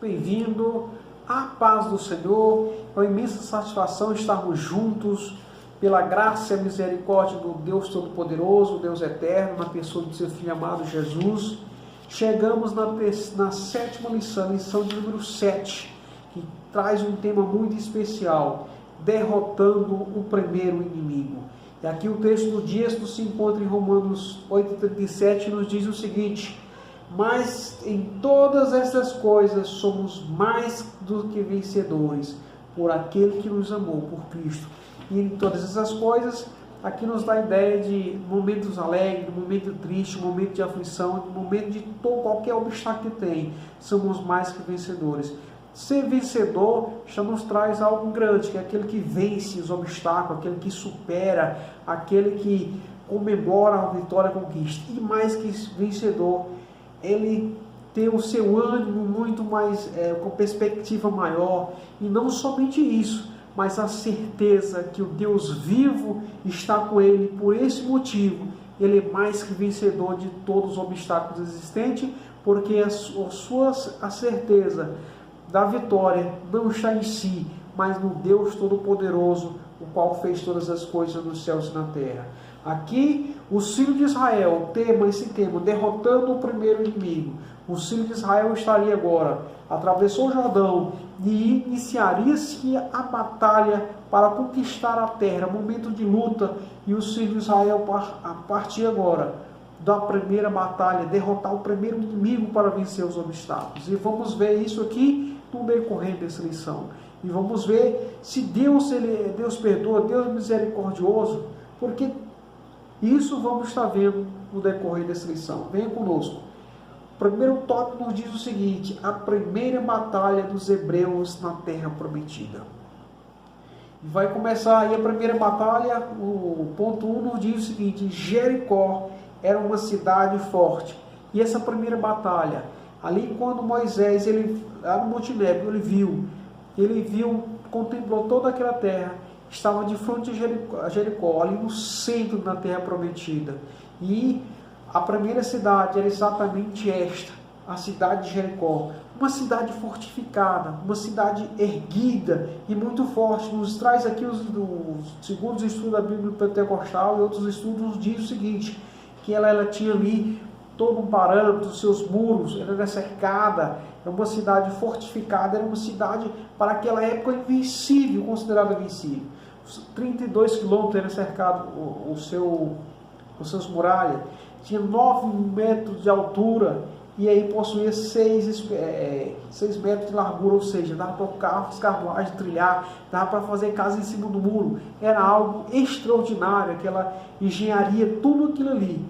bem-vindo, a paz do Senhor. É uma imensa satisfação estarmos juntos pela graça e a misericórdia do Deus Todo-Poderoso, Deus Eterno, na pessoa do seu Filho amado Jesus. Chegamos na sétima lição de número 7, que traz um tema muito especial, derrotando o primeiro inimigo. E aqui o texto do dia se encontra em Romanos 8,37 e nos diz o seguinte: mas em todas essas coisas somos mais do que vencedores, por aquele que nos amou, por Cristo. E em todas essas coisas, aqui nos dá a ideia de momentos alegres, momento triste, momento de aflição, momento de qualquer obstáculo que tem, somos mais que vencedores. Ser vencedor já nos traz algo grande, que é aquele que vence os obstáculos, aquele que supera, aquele que comemora a vitória e a conquista. E mais que vencedor, ele tem o seu ânimo muito mais, com perspectiva maior, e não somente isso, mas a certeza que o Deus vivo está com ele. Por esse motivo, ele é mais que vencedor de todos os obstáculos existentes, porque a certeza da vitória não está em si, mas no Deus Todo-Poderoso, o qual fez todas as coisas nos céus e na terra. Aqui, os filhos de Israel, esse tema, derrotando o primeiro inimigo. Os filhos de Israel estaria agora, atravessou o Jordão e iniciaria-se a batalha para conquistar a terra, momento de luta, e os filhos de Israel a partir agora da primeira batalha, derrotar o primeiro inimigo para vencer os obstáculos. E vamos ver isso aqui no decorrer dessa lição. E vamos ver se Deus perdoa, Deus é misericordioso, porque isso vamos estar vendo no decorrer dessa lição. Venha conosco. O primeiro tópico nos diz o seguinte: a primeira batalha dos hebreus na terra prometida. E vai começar aí a primeira batalha. O ponto 1 nos diz o seguinte: Jericó era uma cidade forte. E essa primeira batalha, ali quando Moisés, lá no Monte Nebo, ele viu, contemplou toda aquela terra, estava de frente a Jericó, ali no centro da terra prometida. E a primeira cidade era exatamente esta, a cidade de Jericó. Uma cidade fortificada, uma cidade erguida e muito forte. Nos traz aqui segundo os estudos da Bíblia Pentecostal e outros estudos, nos diz o seguinte, que ela tinha ali todo um parâmetro, seus muros, ela era cercada, era uma cidade fortificada, era uma cidade para aquela época invencível, considerada invencível. 32 quilômetros era cercado os seus muralhas, tinha 9 metros de altura e aí possuía 6 metros de largura, ou seja, dava para carros, carruagem, trilhar, dava para fazer casa em cima do muro. Era algo extraordinário, aquela engenharia, tudo aquilo ali.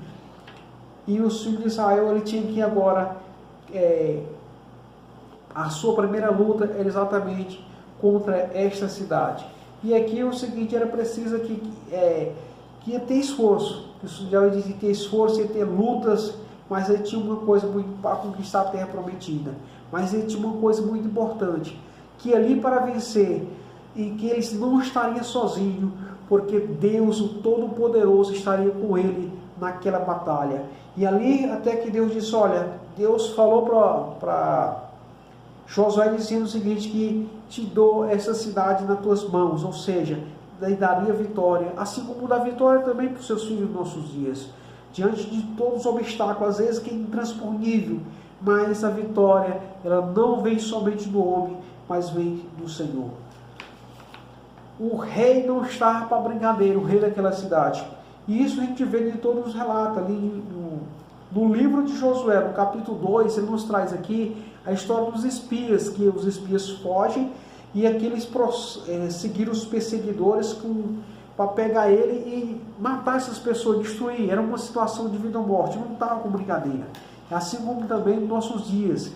E os filhos de Israel, ele tinha que agora, a sua primeira luta era exatamente contra esta cidade. E aqui o seguinte, era preciso que ia ter esforço. Isso já dizia que ter esforço, ia ter lutas, mas ele tinha uma coisa muito para conquistar a terra prometida. Mas ele tinha uma coisa muito importante, que ali para vencer, e que eles não estariam sozinhos, porque Deus, o Todo-Poderoso, estaria com ele naquela batalha. E ali até que Deus disse, olha, Deus falou para Josué dizendo o seguinte, que te dou essa cidade nas tuas mãos, ou seja, daria vitória, assim como dá vitória também para os seus filhos nos nossos dias, diante de todos os obstáculos, às vezes que é intransponível, mas a vitória, ela não vem somente do homem, mas vem do Senhor. O rei não estava para brincadeira, o rei daquela cidade. E isso a gente vê em todos os relatos, ali no livro de Josué, no capítulo 2, ele nos traz aqui a história dos espias, que os espias fogem e aqueles seguiram os perseguidores para pegar ele e matar essas pessoas, destruir. Era uma situação de vida ou morte, não estava com brincadeira. Assim como também nos nossos dias,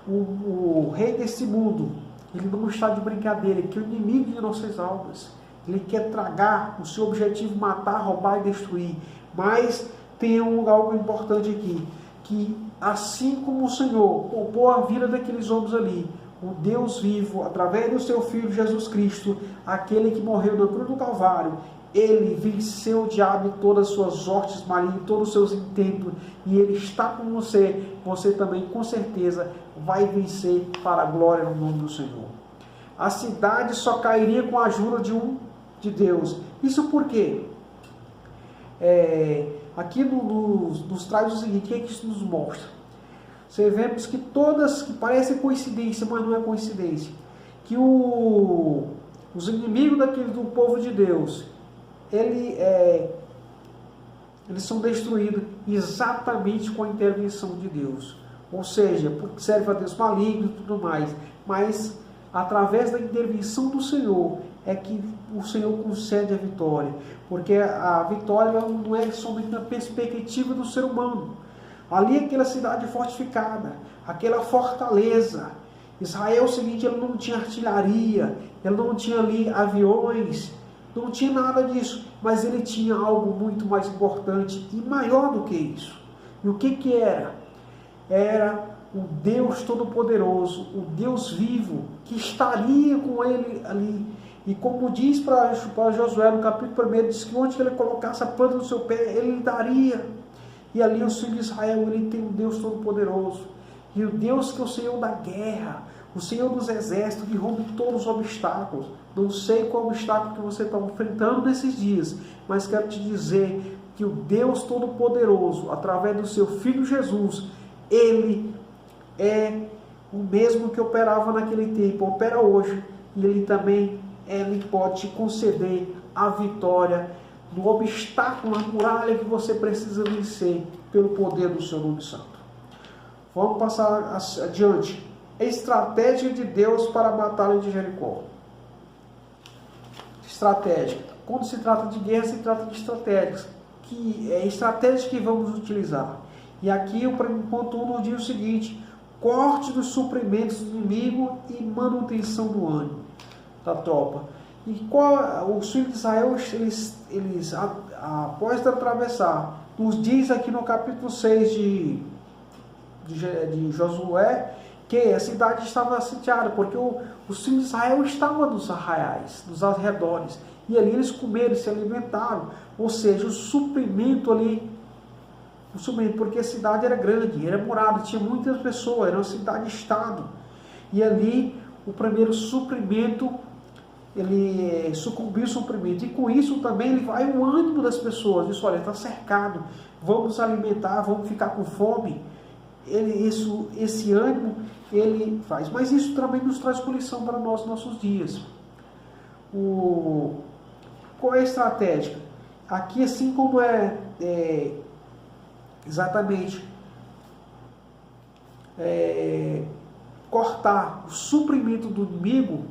o rei desse mundo, ele não está de brincadeira, que é o inimigo de nossas almas. Ele quer tragar, o seu objetivo matar, roubar e destruir. Mas tem algo importante aqui, que assim como o Senhor poupou a vida daqueles homens ali, o Deus vivo, através do seu Filho Jesus Cristo, aquele que morreu na cruz do Calvário, ele venceu o diabo e todas as suas hortes malignas, todos os seus intentos, e ele está com você, você também com certeza vai vencer para a glória no nome do Senhor. A cidade só cairia com a ajuda de Deus. Isso por quê? Aqui nos traz o seguinte, o que é que isso nos mostra? Você vemos que todas, que parecem coincidência, mas não é coincidência, que os inimigos do povo de Deus, eles são destruídos exatamente com a intervenção de Deus. Ou seja, porque serve a Deus maligno e tudo mais. Mas, através da intervenção do Senhor, é que o Senhor concede a vitória. Porque a vitória não é somente na perspectiva do ser humano. Ali, aquela cidade fortificada, aquela fortaleza. Israel, é o seguinte, ele não tinha artilharia, ele não tinha ali aviões, não tinha nada disso, mas ele tinha algo muito mais importante e maior do que isso. E o que era? Era o Deus Todo-Poderoso, o Deus vivo, que estaria com ele ali. E como diz para Josué no capítulo 1, diz que onde ele colocasse a planta do seu pé, ele lhe daria. E ali o filho de Israel, ele tem um Deus Todo-Poderoso. E o Deus que é o Senhor da guerra, o Senhor dos exércitos, que rompe todos os obstáculos. Não sei qual obstáculo que você está enfrentando nesses dias, mas quero te dizer que o Deus Todo-Poderoso, através do seu Filho Jesus, ele é o mesmo que operava naquele tempo, opera hoje, e ele também pode te conceder a vitória no obstáculo, na muralha que você precisa vencer pelo poder do seu nome santo. Vamos passar adiante. Estratégia de Deus para a batalha de Jericó. Estratégia. Quando se trata de guerra, se trata de estratégias. Estratégias que vamos utilizar. E aqui o ponto 1 nos diz o seguinte: corte dos suprimentos do inimigo e manutenção do ânimo da tropa. E os filhos de Israel, eles após atravessar, nos diz aqui no capítulo 6 de Josué, que a cidade estava sitiada, porque os filhos de Israel estavam nos arraiais, nos arredores, e ali eles comeram, se alimentaram, ou seja, o suprimento ali, porque a cidade era grande, era morada, tinha muitas pessoas, era uma cidade-estado, e ali o primeiro suprimento, ele sucumbiu ao suprimento, e com isso também ele vai o ânimo das pessoas, diz, olha, está cercado, vamos alimentar, vamos ficar com fome. Esse ânimo ele faz, mas isso também nos traz lição para nós, nossos dias. Qual é a estratégia? Aqui, assim como exatamente cortar o suprimento do inimigo,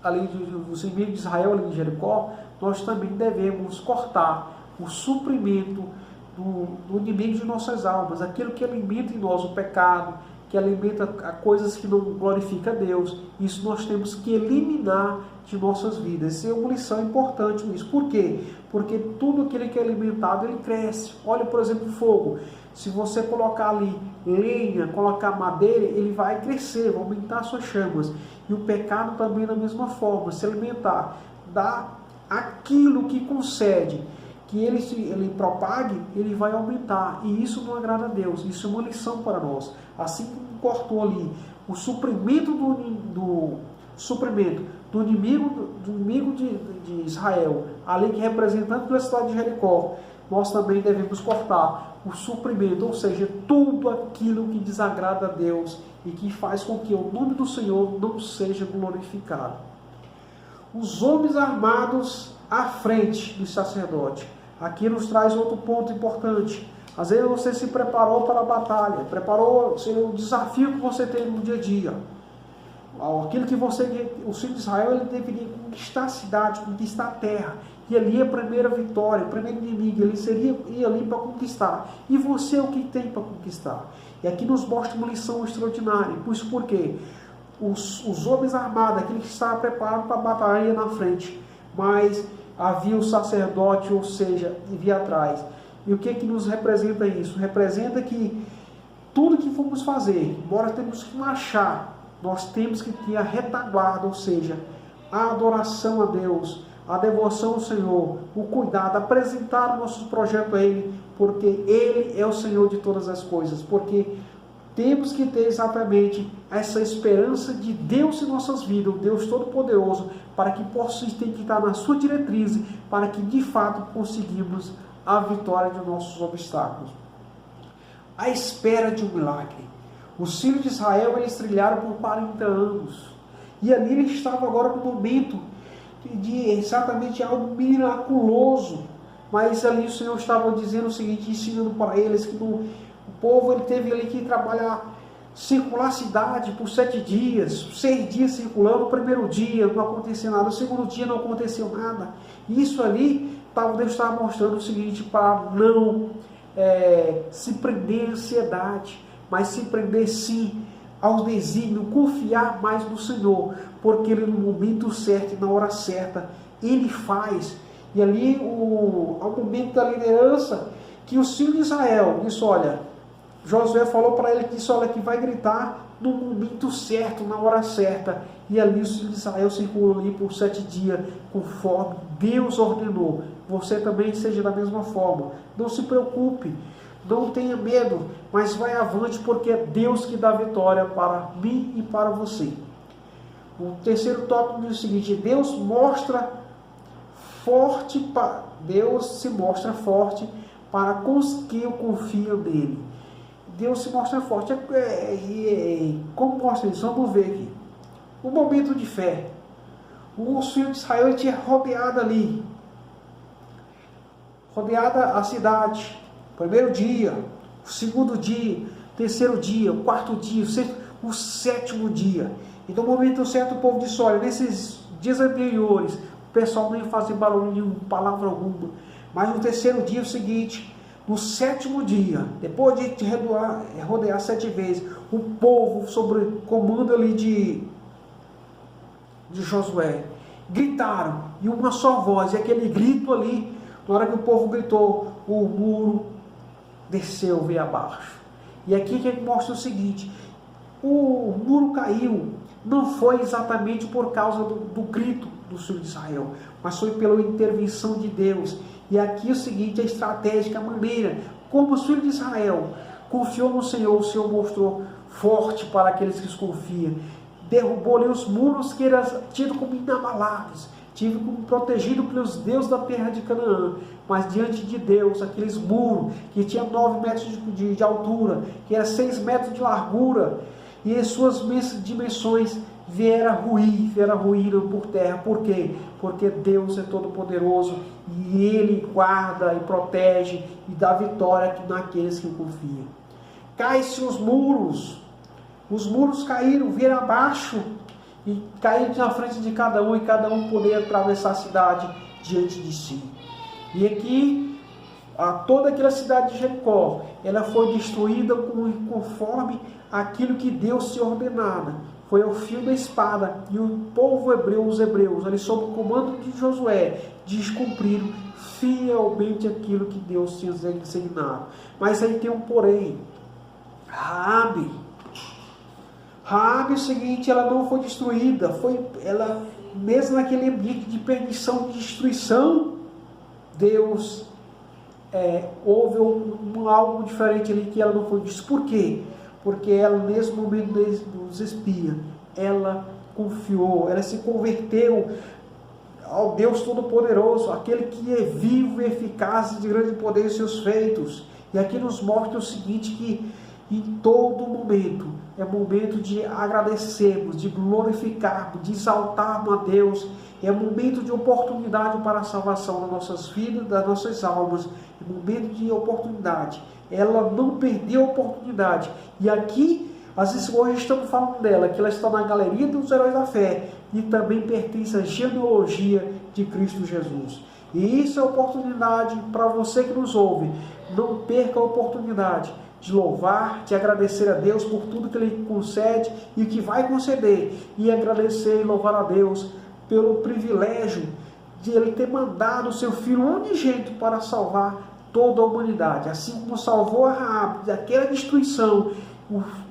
ali dos inimigos de Israel, ali em Jericó, nós também devemos cortar o suprimento do inimigo de nossas almas, aquilo que alimenta em nós o pecado, que alimenta coisas que não glorificam a Deus. Isso nós temos que eliminar de nossas vidas. Isso é uma lição importante nisso. Por quê? Porque tudo aquilo que é alimentado, ele cresce. Olha, por exemplo, o fogo. Se você colocar ali lenha, colocar madeira, ele vai crescer, vai aumentar suas chamas. E o pecado também da mesma forma, se alimentar, dá aquilo que concede que ele propague, ele vai aumentar. E isso não agrada a Deus. Isso é uma lição para nós. Assim como cortou ali o suprimento do inimigo de Israel, ali que representando pela cidade de Jericó, nós também devemos cortar o suprimento, ou seja, tudo aquilo que desagrada a Deus e que faz com que o nome do Senhor não seja glorificado. Os homens armados à frente do sacerdote. Aqui nos traz outro ponto importante. Às vezes você se preparou para a batalha, preparou o desafio que você tem no dia a dia. Aquilo que o filho de Israel, ele deveria conquistar a cidade, conquistar a terra. E ali a primeira vitória, o primeiro inimigo, ele ia ali para conquistar. E você o que tem para conquistar? E aqui nos mostra uma lição extraordinária. Por quê? Os homens armados, aquele que estava preparado para a batalha, ia na frente. Mas havia o sacerdote, ou seja, via atrás. E o que nos representa isso? Representa que tudo que formos fazer, embora temos que marchar, nós temos que ter a retaguarda, ou seja, a adoração a Deus, a devoção ao Senhor, o cuidado, apresentar nossos projetos a Ele, porque Ele é o Senhor de todas as coisas, porque temos que ter exatamente essa esperança de Deus em nossas vidas, o Deus Todo-Poderoso, para que possa estar na sua diretriz, para que de fato conseguimos a vitória de nossos obstáculos. A espera de um milagre. Os filhos de Israel, eles trilharam por 40 anos, e ali eles estavam agora no momento de exatamente algo miraculoso, mas ali o Senhor estava dizendo o seguinte, ensinando para eles que o povo ele teve ali que trabalhar, circular a cidade por 7 dias, 6 dias circulando. O primeiro dia não aconteceu nada, o segundo dia não aconteceu nada. Isso ali, Deus estava mostrando o seguinte, para não se prender à ansiedade, mas se prender sim aos desígnios, confiar mais no Senhor, porque Ele no momento certo e na hora certa, Ele faz. E ali, ao momento da liderança, que os filhos de Israel disse, olha, Josué falou para ele que disse, olha, que vai gritar no momento certo, na hora certa. E ali os filhos de Israel circulam ali por 7 dias, conforme Deus ordenou. Você também seja da mesma forma. Não se preocupe, não tenha medo, mas vai avante, porque é Deus que dá vitória para mim e para você. O terceiro tópico diz o seguinte, Deus se mostra forte para os que confiam nele. Deus se mostra forte. Como mostra isso? Vamos ver aqui. O momento de fé. Os filhos de Israel tinham rodeado ali. Rodeada a cidade. Primeiro dia, o segundo dia, terceiro dia, o quarto dia, o sétimo dia. E no momento certo o povo disse, olha, nesses dias anteriores, o pessoal não ia fazer barulho nenhum, palavra alguma. Mas no terceiro dia, o seguinte, no sétimo dia, depois de rodear 7 vezes, o povo, sob comando ali de Josué, gritaram, e uma só voz, e aquele grito ali, na hora que o povo gritou, o muro desceu, veio abaixo. E aqui que mostra o seguinte, o muro caiu, não foi exatamente por causa do grito do filho de Israel, mas foi pela intervenção de Deus. E aqui o seguinte, a estratégica, a maneira como os filhos de Israel confiou no Senhor, o Senhor mostrou forte para aqueles que confiam. Derrubou ali os muros que eram tidos como inabaláveis, tido como protegido pelos deuses da terra de Canaã. Mas diante de Deus, aqueles muros que tinham 9 metros de altura, que era 6 metros de largura, e em suas dimensões vieram ruína por terra. Por quê? Porque Deus é todo poderoso e Ele guarda e protege e dá vitória naqueles que confiam. Cai-se os muros caíram, vieram abaixo e caíram na frente de cada um, e cada um poder atravessar a cidade diante de si. E aqui, toda aquela cidade de Jericó, ela foi destruída conforme aquilo que Deus se ordenara. Foi ao fio da espada, e o povo hebreu, os hebreus, ali sob o comando de Josué, descumpriram fielmente aquilo que Deus tinha ensinado. Mas aí tem um porém. Raabe, o seguinte, ela não foi destruída, ela, mesmo naquele ambiente de perdição, de destruição, Deus houve algo diferente ali, que ela não foi destruída. Por quê? Porque ela, nesse momento dos espias, ela confiou, ela se converteu ao Deus Todo-Poderoso, aquele que é vivo e eficaz, de grande poder em seus feitos. E aqui nos mostra o seguinte, que em todo momento é momento de agradecermos, de glorificarmos, de exaltarmos a Deus. É momento de oportunidade para a salvação das nossas vidas, das nossas almas. É momento de oportunidade. Ela não perdeu a oportunidade. E aqui, às vezes, hoje estamos falando dela, que ela está na galeria dos heróis da fé e também pertence à genealogia de Cristo Jesus. E isso é oportunidade para você que nos ouve. Não perca a oportunidade de louvar, de agradecer a Deus por tudo que Ele concede e que vai conceder. E agradecer e louvar a Deus pelo privilégio de Ele ter mandado o seu Filho unigênito para salvar toda a humanidade. Assim como salvou a Raabe daquela destruição,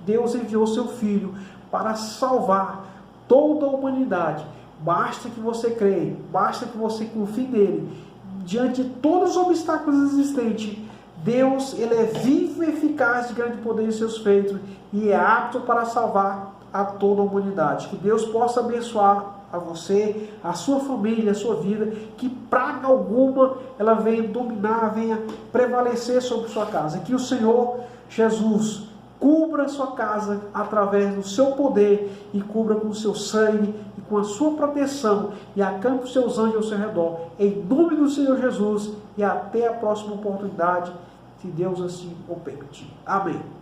Deus enviou seu Filho para salvar toda a humanidade. Basta que você creia, basta que você confie nele. Diante de todos os obstáculos existentes, Deus, ele é vivo e eficaz, de grande poder em seus feitos, e é apto para salvar a toda a humanidade. Que Deus possa abençoar a você, a sua família, a sua vida, que praga alguma ela venha dominar, venha prevalecer sobre sua casa. Que o Senhor Jesus cubra a sua casa através do seu poder e cubra com o seu sangue e com a sua proteção e acampe os seus anjos ao seu redor. Em nome do Senhor Jesus, e até a próxima oportunidade, se Deus assim o permitir. Amém.